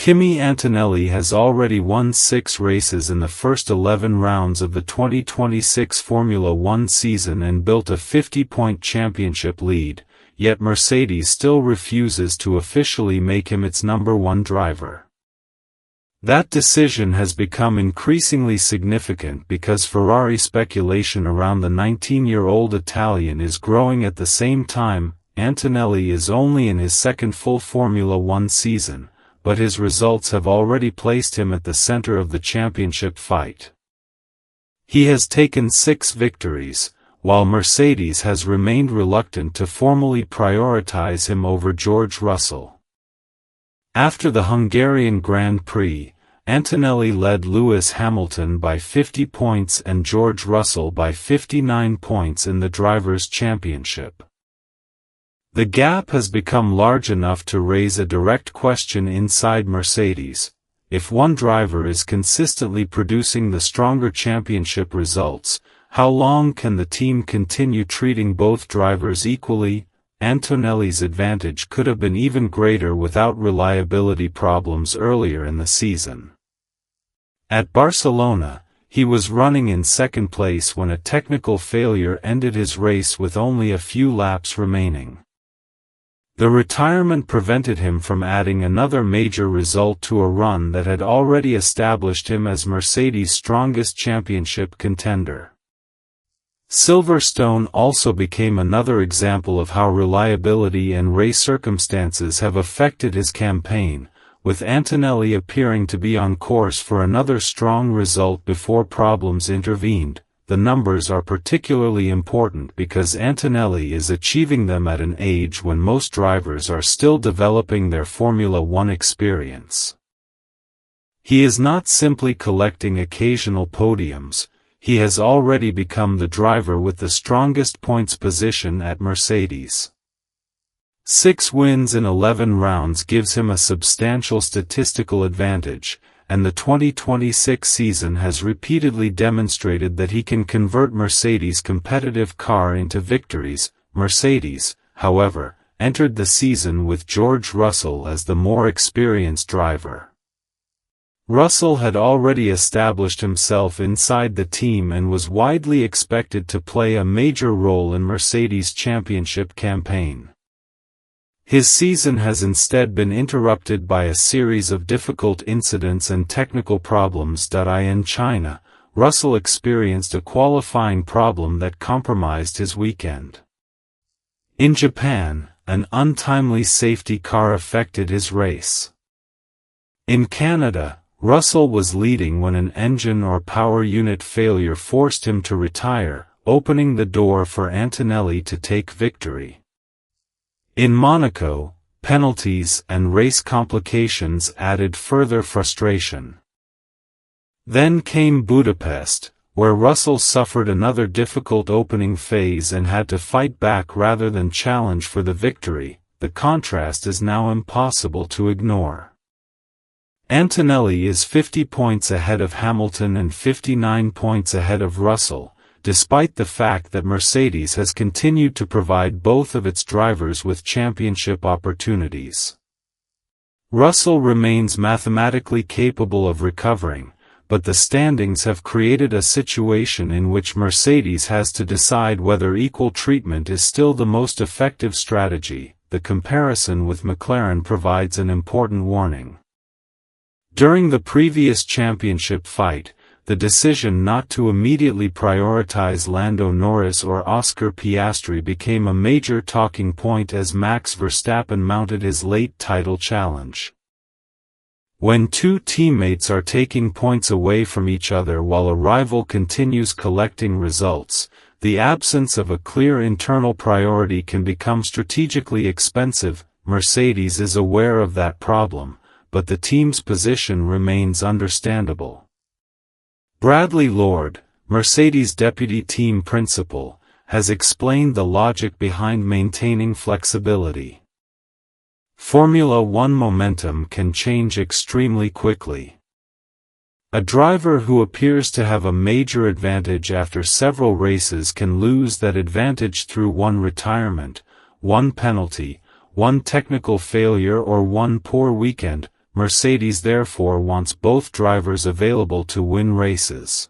Kimi Antonelli has already won 6 races in the first 11 rounds of the 2026 Formula One season and built a 50-point championship lead, yet Mercedes still refuses to officially make him its #1 driver. That decision has become increasingly significant because Ferrari speculation around the 19-year-old Italian is growing at the same time. Antonelli is only in his second full Formula One season, but his results have already placed him at the center of the championship fight. He has taken 6 victories, while Mercedes has remained reluctant to formally prioritize him over George Russell. After the Hungarian Grand Prix, Antonelli led Lewis Hamilton by 50 points and George Russell by 59 points in the Drivers' Championship. The gap has become large enough to raise a direct question inside Mercedes: if one driver is consistently producing the stronger championship results, how long can the team continue treating both drivers equally? Antonelli's advantage could have been even greater without reliability problems earlier in the season. At Barcelona, he was running in second place when a technical failure ended his race with only a few laps remaining. The retirement prevented him from adding another major result to a run that had already established him as Mercedes' strongest championship contender. Silverstone also became another example of how reliability and race circumstances have affected his campaign, with Antonelli appearing to be on course for another strong result before problems intervened. The numbers are particularly important because Antonelli is achieving them at an age when most drivers are still developing their Formula One experience. He is not simply collecting occasional podiums, he has already become the driver with the strongest points position at Mercedes. 6 wins in 11 rounds gives him a substantial statistical advantage, and the 2026 season has repeatedly demonstrated that he can convert Mercedes' competitive car into victories. Mercedes, however, entered the season with George Russell as the more experienced driver. Russell had already established himself inside the team and was widely expected to play a major role in Mercedes' championship campaign. His season has instead been interrupted by a series of difficult incidents and technical problems. In China, Russell experienced a qualifying problem that compromised his weekend. In Japan, an untimely safety car affected his race. In Canada, Russell was leading when an engine or power unit failure forced him to retire, opening the door for Antonelli to take victory. In Monaco, penalties and race complications added further frustration. Then came Budapest, where Russell suffered another difficult opening phase and had to fight back rather than challenge for the victory. The contrast is now impossible to ignore. Antonelli is 50 points ahead of Hamilton and 59 points ahead of Russell, despite the fact that Mercedes has continued to provide both of its drivers with championship opportunities. Russell remains mathematically capable of recovering, but the standings have created a situation in which Mercedes has to decide whether equal treatment is still the most effective strategy. The comparison with McLaren provides an important warning. During the previous championship fight, the decision not to immediately prioritize Lando Norris or Oscar Piastri became a major talking point as Max Verstappen mounted his late title challenge. When two teammates are taking points away from each other while a rival continues collecting results, the absence of a clear internal priority can become strategically expensive. Mercedes is aware of that problem, but the team's position remains understandable. Bradley Lord, Mercedes' deputy team principal, has explained the logic behind maintaining flexibility. Formula One momentum can change extremely quickly. A driver who appears to have a major advantage after several races can lose that advantage through one retirement, one penalty, one technical failure or one poor weekend. Mercedes therefore wants both drivers available to win races.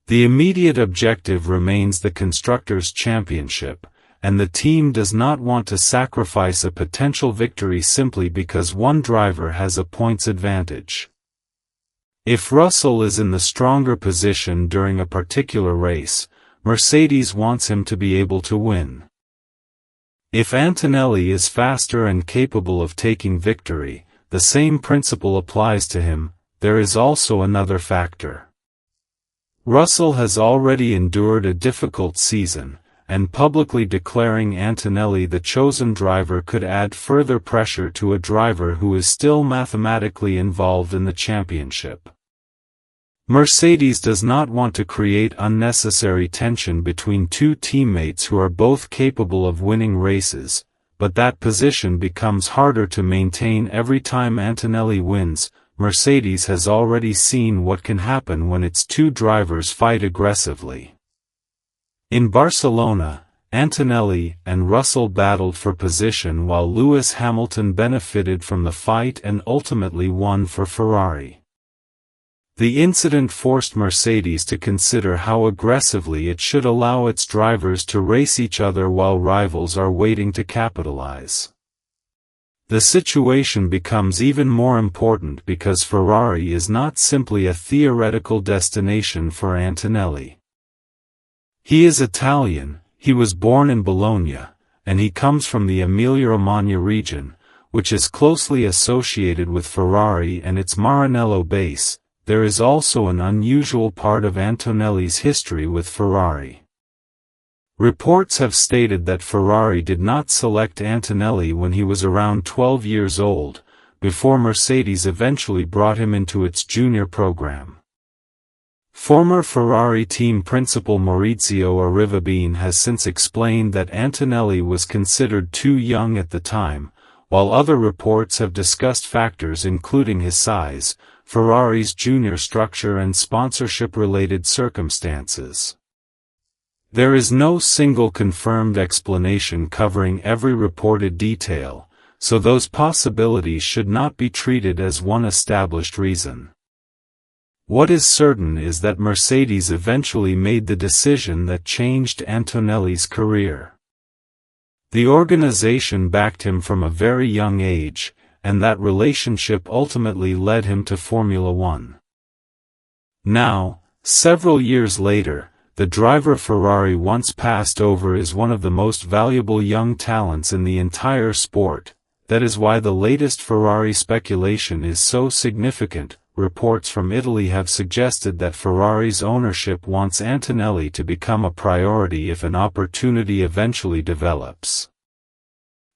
The immediate objective remains the Constructors' Championship, and the team does not want to sacrifice a potential victory simply because one driver has a points advantage. If Russell is in the stronger position during a particular race, Mercedes wants him to be able to win. If Antonelli is faster and capable of taking victory, the same principle applies to him. There is also another factor. Russell has already endured a difficult season, and publicly declaring Antonelli the chosen driver could add further pressure to a driver who is still mathematically involved in the championship. Mercedes does not want to create unnecessary tension between two teammates who are both capable of winning races, but that position becomes harder to maintain every time Antonelli wins. Mercedes has already seen what can happen when its two drivers fight aggressively. In Barcelona, Antonelli and Russell battled for position while Lewis Hamilton benefited from the fight and ultimately won for Ferrari. The incident forced Mercedes to consider how aggressively it should allow its drivers to race each other while rivals are waiting to capitalize. The situation becomes even more important because Ferrari is not simply a theoretical destination for Antonelli. He is Italian, he was born in Bologna, and he comes from the Emilia-Romagna region, which is closely associated with Ferrari and its Maranello base. There is also an unusual part of Antonelli's history with Ferrari. Reports have stated that Ferrari did not select Antonelli when he was around 12 years old, before Mercedes eventually brought him into its junior program. Former Ferrari team principal Maurizio Arrivabene has since explained that Antonelli was considered too young at the time, while other reports have discussed factors including his size, Ferrari's junior structure and sponsorship-related circumstances. There is no single confirmed explanation covering every reported detail, so those possibilities should not be treated as one established reason. What is certain is that Mercedes eventually made the decision that changed Antonelli's career. The organization backed him from a very young age, and that relationship ultimately led him to Formula One. Now, several years later, the driver Ferrari once passed over is one of the most valuable young talents in the entire sport. That is why the latest Ferrari speculation is so significant. Reports from Italy have suggested that Ferrari's ownership wants Antonelli to become a priority if an opportunity eventually develops.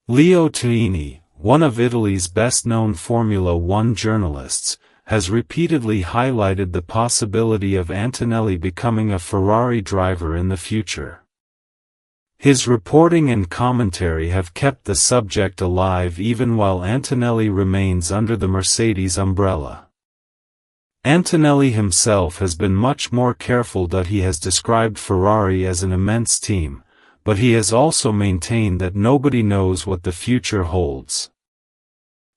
Leo Tuini, one of Italy's best-known Formula One journalists, has repeatedly highlighted the possibility of Antonelli becoming a Ferrari driver in the future. His reporting and commentary have kept the subject alive even while Antonelli remains under the Mercedes umbrella. Antonelli himself has been much more careful that he has described Ferrari as an immense team, but he has also maintained that nobody knows what the future holds.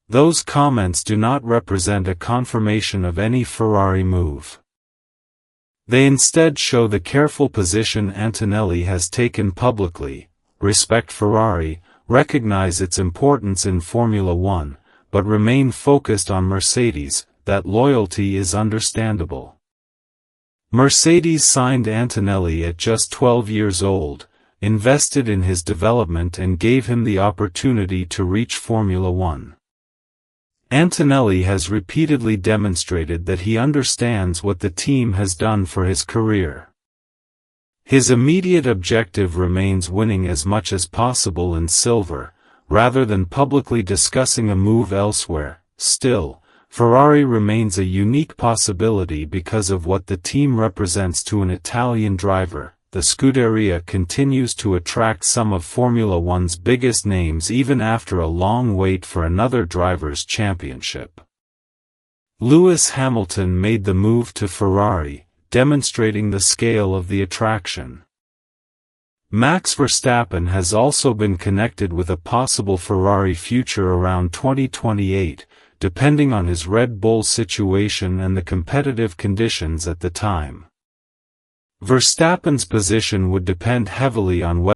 Those comments do not represent a confirmation of any Ferrari move. They instead show the careful position Antonelli has taken publicly: respect Ferrari, recognize its importance in Formula One, but remain focused on Mercedes. That loyalty is understandable. Mercedes signed Antonelli at just 12 years old, invested in his development and gave him the opportunity to reach Formula One. Antonelli has repeatedly demonstrated that he understands what the team has done for his career. His immediate objective remains winning as much as possible in silver, rather than publicly discussing a move elsewhere. Still, Ferrari remains a unique possibility because of what the team represents to an Italian driver. The Scuderia continues to attract some of Formula One's biggest names even after a long wait for another driver's championship. Lewis Hamilton made the move to Ferrari, demonstrating the scale of the attraction. Max Verstappen has also been connected with a possible Ferrari future around 2028, depending on his Red Bull situation and the competitive conditions at the time. Verstappen's position would depend heavily on